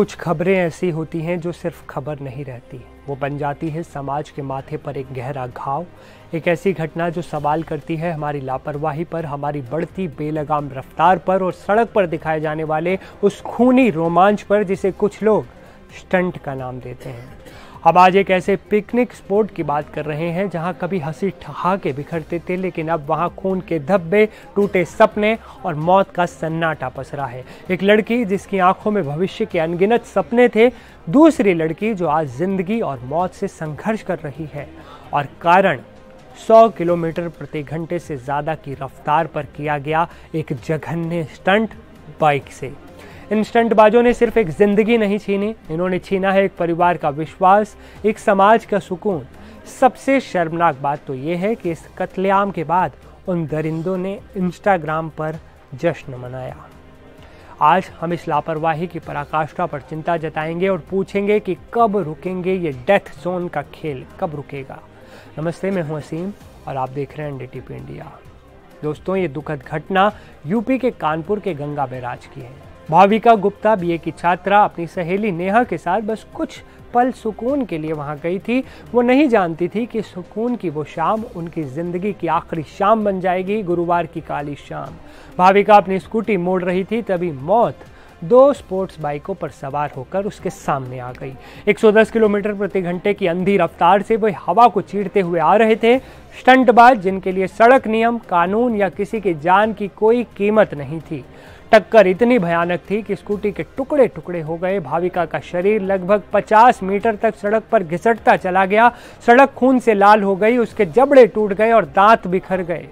कुछ खबरें ऐसी होती हैं जो सिर्फ खबर नहीं रहती, वो बन जाती है समाज के माथे पर एक गहरा घाव। एक ऐसी घटना जो सवाल करती है हमारी लापरवाही पर, हमारी बढ़ती बेलगाम रफ्तार पर और सड़क पर दिखाए जाने वाले उस खूनी रोमांच पर जिसे कुछ लोग स्टंट का नाम देते हैं। अब आज एक ऐसे पिकनिक स्पॉट की बात कर रहे हैं जहां कभी हंसी ठहाके बिखरते थे, लेकिन अब वहां खून के धब्बे, टूटे सपने और मौत का सन्नाटा पसरा है। एक लड़की जिसकी आंखों में भविष्य के अनगिनत सपने थे, दूसरी लड़की जो आज जिंदगी और मौत से संघर्ष कर रही है, और कारण 100 किलोमीटर प्रति घंटे से ज़्यादा की रफ्तार पर किया गया एक जघन्य स्टंट बाइक से। इन स्टंटबाजों ने सिर्फ एक जिंदगी नहीं छीनी, इन्होंने छीना है एक परिवार का विश्वास, एक समाज का सुकून। सबसे शर्मनाक बात तो ये है कि इस कत्लेआम के बाद उन दरिंदों ने इंस्टाग्राम पर जश्न मनाया। आज हम इस लापरवाही की पराकाष्ठा पर चिंता जताएंगे और पूछेंगे कि कब रुकेंगे ये डेथ जोन का खेल, कब रुकेगा। नमस्ते, मैं हूं असीम और आप देख रहे हैं एनडीटीवी इंडिया। दोस्तों, ये दुखद घटना यूपी के कानपुर के गंगा बैराज की है। भाविका गुप्ता बीए की छात्रा अपनी सहेली नेहा के साथ बस कुछ पल सुकून के लिए वहां गई थी। वो नहीं जानती थी कि सुकून की वो शाम उनकी जिंदगी की आखिरी शाम बन जाएगी, गुरुवार की काली शाम। भाविका अपनी स्कूटी मोड़ रही थी, तभी मौत 2 स्पोर्ट्स बाइकों पर सवार होकर उसके सामने आ गई। 110 किलोमीटर प्रति घंटे की अंधी रफ्तार से वे हवा को चीरते हुए आ रहे थे। स्टंटबाज जिनके लिए सड़क नियम, कानून या किसी की जान की कोई कीमत नहीं थी। टक्कर इतनी भयानक थी कि स्कूटी के टुकड़े टुकड़े हो गए। भाविका का शरीर लगभग 50 मीटर तक सड़क पर घिसटता चला गया। सड़क खून से लाल हो गई, उसके जबड़े टूट गए और दांत बिखर गए।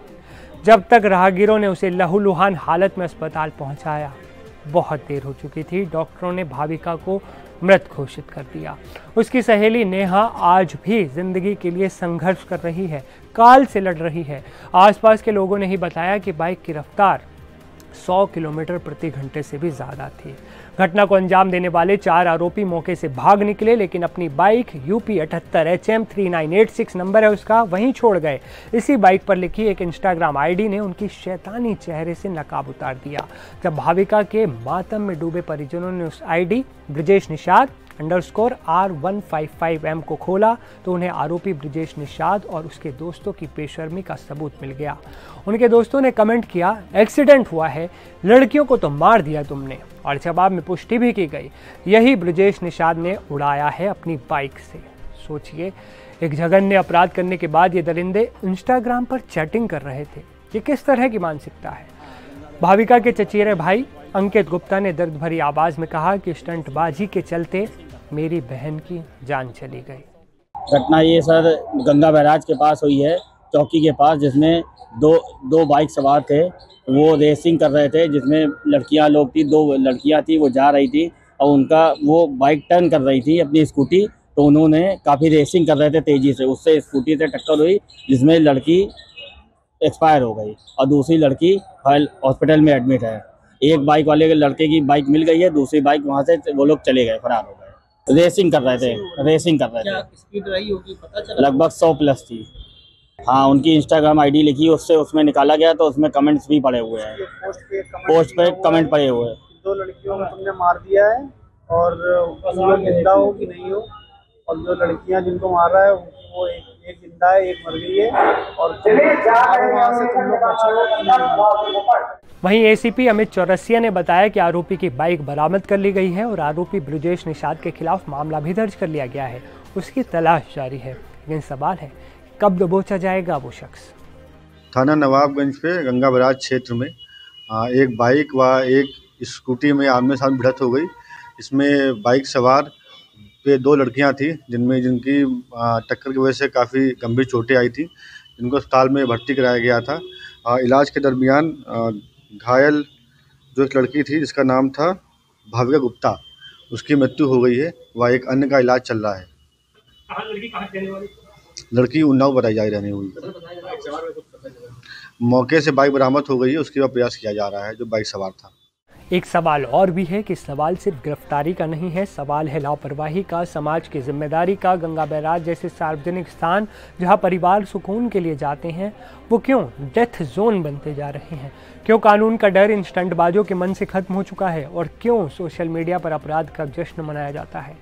जब तक राहगीरों ने उसे लहूलुहान हालत में अस्पताल पहुंचाया, बहुत देर हो चुकी थी। डॉक्टरों ने भाविका को मृत घोषित कर दिया। उसकी सहेली नेहा आज भी जिंदगी के लिए संघर्ष कर रही है, काल से लड़ रही है। आसपास के लोगों ने ही बताया कि बाइक की रफ्तार 100 किलोमीटर प्रति घंटे से भी ज़्यादा थी। घटना को अंजाम देने वाले 4 आरोपी मौके से भाग निकले, लेकिन अपनी बाइक यूपी 78 HM 3986 नंबर है उसका, वहीं छोड़ गए। इसी बाइक पर लिखी एक इंस्टाग्राम आईडी ने उनकी शैतानी चेहरे से नकाब उतार दिया। जब भाविका के मातम में डूबे परिजनों ने उस आईडी ब्रजेश निषाद _R155M को खोला तो उन्हें आरोपी ब्रजेश निषाद और उसके दोस्तों की बेशर्मी का सबूत मिल गया। उनके दोस्तों ने कमेंट किया, एक्सीडेंट हुआ है, लड़कियों को तो मार दिया तुमने, और जवाब में पुष्टि भी की गई, यही ब्रजेश निषाद ने उड़ाया है अपनी बाइक से। सोचिए, एक जघन्य अपराध करने के बाद ये दरिंदे इंस्टाग्राम पर चैटिंग कर रहे थे। ये किस तरह की मानसिकता है। भाविका के चचेरे भाई अंकित गुप्ता ने दर्द भरी आवाज में कहा कि स्टंटबाजी के चलते मेरी बहन की जान चली गई। घटना ये सर गंगा बैराज के पास हुई है, चौकी के पास, जिसमें दो बाइक सवार थे। वो रेसिंग कर रहे थे, जिसमें लड़कियां लोग थी, 2 लड़कियां थी, वो जा रही थी और उनका वो बाइक टर्न कर रही थी अपनी स्कूटी, तो उन्होंने काफ़ी रेसिंग कर रहे थे तेज़ी से, उससे स्कूटी से टक्कर हुई, जिसमें लड़की एक्सपायर हो गई और दूसरी लड़की हॉस्पिटल में एडमिट है। एक बाइक वाले के लड़के की बाइक मिल गई है, दूसरी बाइक वहाँ से वो लोग चले गए, फरार हो गए। रेसिंग कर रहे थे। क्या स्पीड रही होगी पता चला? लगभग 100 प्लस थी। हाँ, उनकी इंस्टाग्राम आईडी लिखी, उसमें निकाला गया, तो उसमें कमेंट्स भी पड़े हुए हैं, पोस्ट पे कमेंट पड़े हुए हैं। 2 लड़कियों को तुमने मार दिया है और वो जिंदा हो कि नहीं हो, और जो लड़कियां जिनको मार रहा है वो एक जिंदा है, एक मर गई है, और वहाँ से तुम लोग बचे हो कि नहीं। वहीं एसीपी अमित चौरसिया ने बताया कि आरोपी की बाइक बरामद कर ली गई है और आरोपी ब्रजेश निषाद के खिलाफ मामला भी दर्ज कर लिया गया है। उसकी तलाश जारी है, लेकिन सवाल है कब दबोचा जाएगा वो शख्स। थाना नवाबगंज पे गंगा बैराज क्षेत्र में एक बाइक व एक स्कूटी में आमने सामने भिड़ंत हो गई। इसमें बाइक सवार पे 2 लड़कियां थी, जिनकी टक्कर की वजह से काफ़ी गंभीर चोटें आई थी, जिनको अस्पताल में भर्ती कराया गया था। इलाज के दरमियान घायल जो एक लड़की थी जिसका नाम था भाविका गुप्ता, उसकी मृत्यु हो गई है व एक अन्य का इलाज चल रहा है। लड़की उन्नाव बताई जा रही हुई। मौके से बाइक बरामद हो गई है, उसके बाद प्रयास किया जा रहा है जो बाइक सवार था। एक सवाल और भी है कि सवाल सिर्फ गिरफ्तारी का नहीं है, सवाल है लापरवाही का, समाज की जिम्मेदारी का। गंगा बैराज जैसे सार्वजनिक स्थान जहां परिवार सुकून के लिए जाते हैं, वो क्यों डेथ जोन बनते जा रहे हैं? क्यों कानून का डर इन स्टंटबाजों के मन से खत्म हो चुका है? और क्यों सोशल मीडिया पर अपराध का जश्न मनाया जाता है?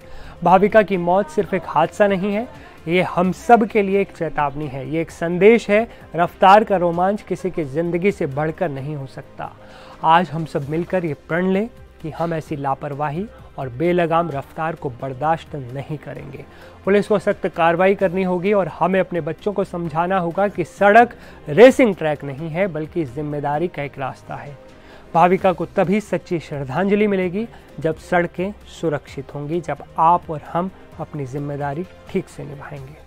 भाविका की मौत सिर्फ एक हादसा नहीं है, ये हम सब के लिए एक चेतावनी है, ये एक संदेश है। रफ्तार का रोमांच किसी की जिंदगी से बढ़कर नहीं हो सकता। आज हम सब मिलकर ये प्रण लें कि हम ऐसी लापरवाही और बेलगाम रफ्तार को बर्दाश्त नहीं करेंगे। पुलिस को सख्त कार्रवाई करनी होगी और हमें अपने बच्चों को समझाना होगा कि सड़क रेसिंग ट्रैक नहीं है, बल्कि जिम्मेदारी का एक रास्ता है। भाविका को तभी सच्ची श्रद्धांजलि मिलेगी जब सड़कें सुरक्षित होंगी, जब आप और हम अपनी जिम्मेदारी ठीक से निभाएंगे।